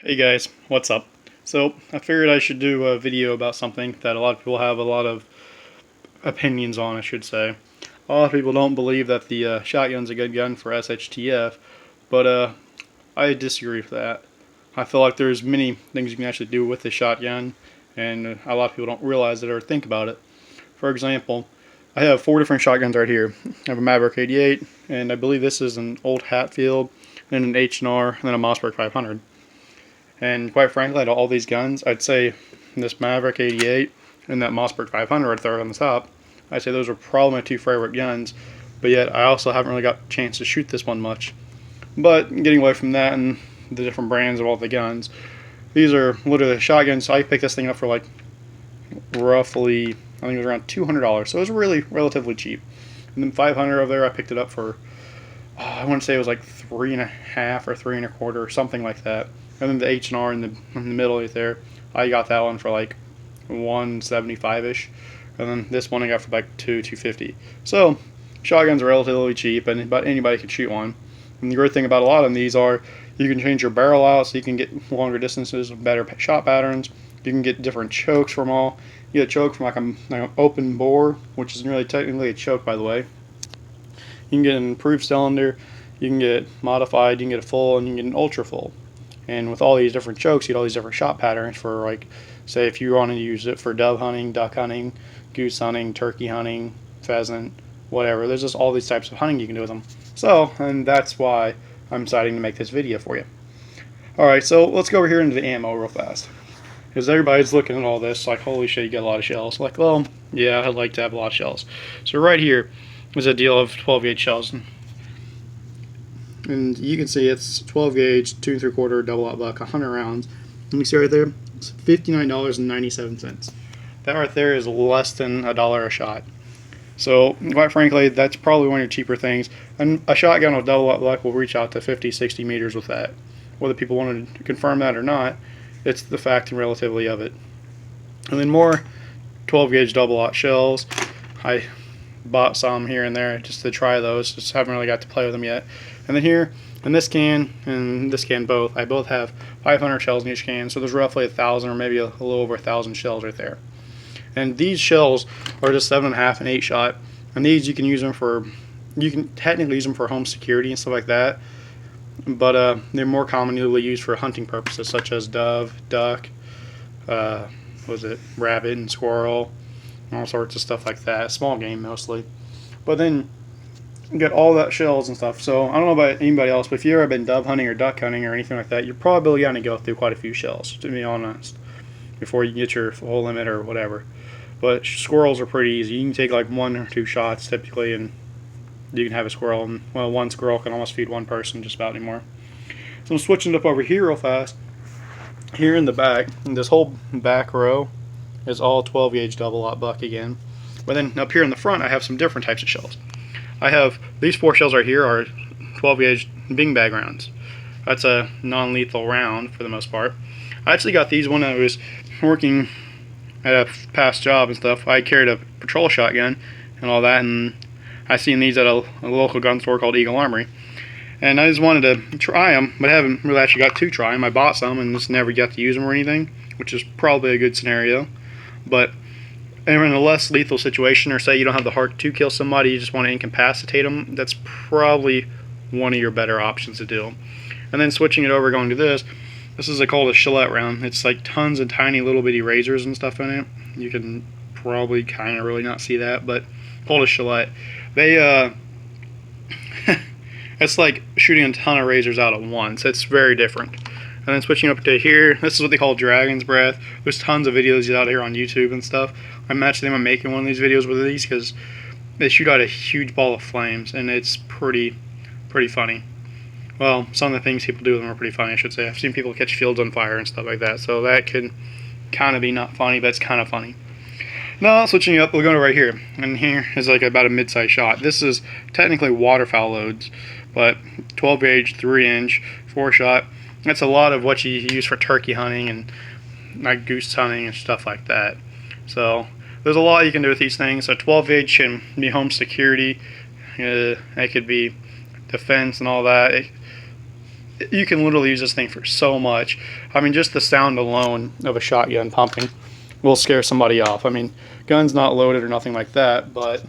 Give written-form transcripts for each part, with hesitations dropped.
Hey guys, what's up? So I figured I should do a video about something that a lot of people have a lot of opinions on, I should say. A lot of people don't believe that the shotgun's a good gun for SHTF, but I disagree with that. I feel like there's many things you can actually do with the shotgun, and a lot of people don't realize it or think about it. For example, I have 4 different shotguns right here. I have a Maverick 88, and I believe this is an old Hatfield, then an H&R, and then a Mossberg 500. And quite frankly, out of all these guns, I'd say this Maverick 88 and that Mossberg 500 right there on the top, I'd say those are probably my 2 favorite guns. But yet, I also haven't really got a chance to shoot this one much. But getting away from that and the different brands of all the guns, these are literally shotguns. So I picked this thing up for like roughly, I think it was around $200. So it was really relatively cheap. And then 500 over there, I picked it up for, I want to say it was like 3.5 or 3.25 or something like that. And then the H&R in the middle right there, I got that one for like 175-ish. And then this one I got for like $250. So shotguns are relatively cheap, and about anybody can shoot one. And the great thing about a lot of these are you can change your barrel out so you can get longer distances with better shot patterns. You can get different chokes from all. You get a choke from like an open bore, which isn't really technically a choke, by the way. You can get an improved cylinder. You can get modified. You can get a full, and you can get an ultra full. And with all these different chokes, you get all these different shot patterns for, like, say if you want to use it for dove hunting, duck hunting, goose hunting, turkey hunting, pheasant, whatever. There's just all these types of hunting you can do with them. So, and that's why I'm deciding to make this video for you. Alright, so let's go over here into the ammo real fast. Because everybody's looking at all this like, holy shit, you get a lot of shells. Like, well, yeah, I'd like to have a lot of shells. So right here is a deal of 12-gauge shells. And you can see it's 12 gauge, 2 3/4 double-aught buck, 100 rounds. Let me see right there, it's $59.97. That right there is less than $1 a shot. So quite frankly, that's probably one of your cheaper things. And a shotgun with double-aught buck will reach out to 50, 60 meters with that. Whether people want to confirm that or not, it's the fact and relativity of it. And then more 12 gauge double-aught shells. I bought some here and there just to try those. Just haven't really got to play with them yet. And then here, in this can and this can both, I both have 500 shells in each can, so there's roughly 1,000 or maybe a little over 1,000 shells right there. And these shells are just 7.5 and 8 shot, and these you can use them for, you can technically use them for home security and stuff like that, but they're more commonly used for hunting purposes such as dove, duck, rabbit and squirrel, and all sorts of stuff like that, small game mostly. But then you get all that shells and stuff. So I don't know about anybody else, but if you've ever been dove hunting or duck hunting or anything like that, you're probably going to go through quite a few shells, to be honest, before you get your full limit or whatever. But squirrels are pretty easy. You can take like 1 or 2 shots typically, and you can have a squirrel. And well, one squirrel can almost feed one person just about anymore. So I'm switching it up over here real fast. Here in the back, this whole back row is all 12 gauge double-aught buck again. But then up here in the front, I have some different types of shells. I have these 4 shells right here are 12 gauge bing bag rounds. That's a non-lethal round for the most part. I actually got these when I was working at a past job and stuff. I carried a patrol shotgun and all that, and I seen these at a local gun store called Eagle Armory. And I just wanted to try them, but I haven't really actually got to try them. I bought some and just never got to use them or anything, which is probably a good scenario. But in a less lethal situation, or say you don't have the heart to kill somebody, you just want to incapacitate them, that's probably one of your better options to do. And then switching it over, going to this is called a Gillette round. It's like tons of tiny little bitty razors and stuff in it. You can probably kind of really not see that, but called a Gillette. They it's like shooting a ton of razors out at once. It's very different. And then switching up to here, this is what they call Dragon's Breath. There's tons of videos out here on YouTube and stuff. I'm actually making one of these videos with these because they shoot out a huge ball of flames, and it's pretty funny. Well, some of the things people do with them are pretty funny, I should say. I've seen people catch fields on fire and stuff like that, so that could kind of be not funny, but it's kind of funny. Now, switching up, we're going to right here. And here is like about a mid-size shot. This is technically waterfowl loads, but 12 gauge, 3-inch, 4-shot. That's a lot of what you use for turkey hunting and like goose hunting and stuff like that. So there's a lot you can do with these things. So 12 gauge can be home security. It could be defense and all that. you can literally use this thing for so much. I mean, just the sound alone of a shotgun pumping will scare somebody off. I mean, gun's not loaded or nothing like that, but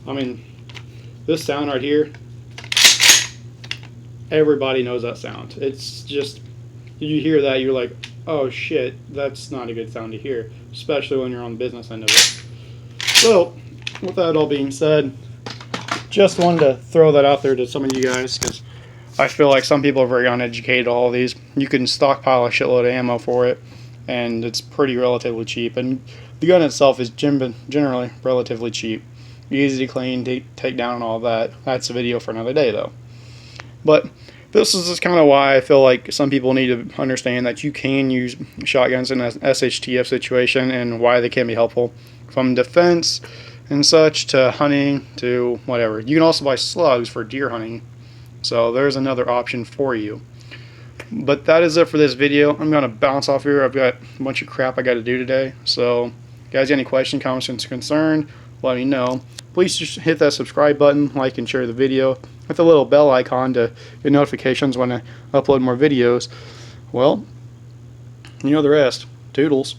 I mean, this sound right here, everybody knows that sound. It's just, you hear that, you're like, oh shit, that's not a good sound to hear, especially when you're on the business end of it. So, with that all being said, just wanted to throw that out there to some of you guys, because I feel like some people are very uneducated on all these. You can stockpile a shitload of ammo for it, and it's pretty relatively cheap, and the gun itself is generally relatively cheap. Easy to clean, take down, and all that. That's a video for another day, though. But this is just kind of why I feel like some people need to understand that you can use shotguns in an SHTF situation and why they can be helpful. From defense and such to hunting to whatever. You can also buy slugs for deer hunting. So there's another option for you. But that is it for this video. I'm going to bounce off here. I've got a bunch of crap I got to do today. So guys, any questions, comments, and concern, let me know. Please just hit that subscribe button, like and share the video with the little bell icon to get notifications when I upload more videos. Well, you know the rest. Toodles.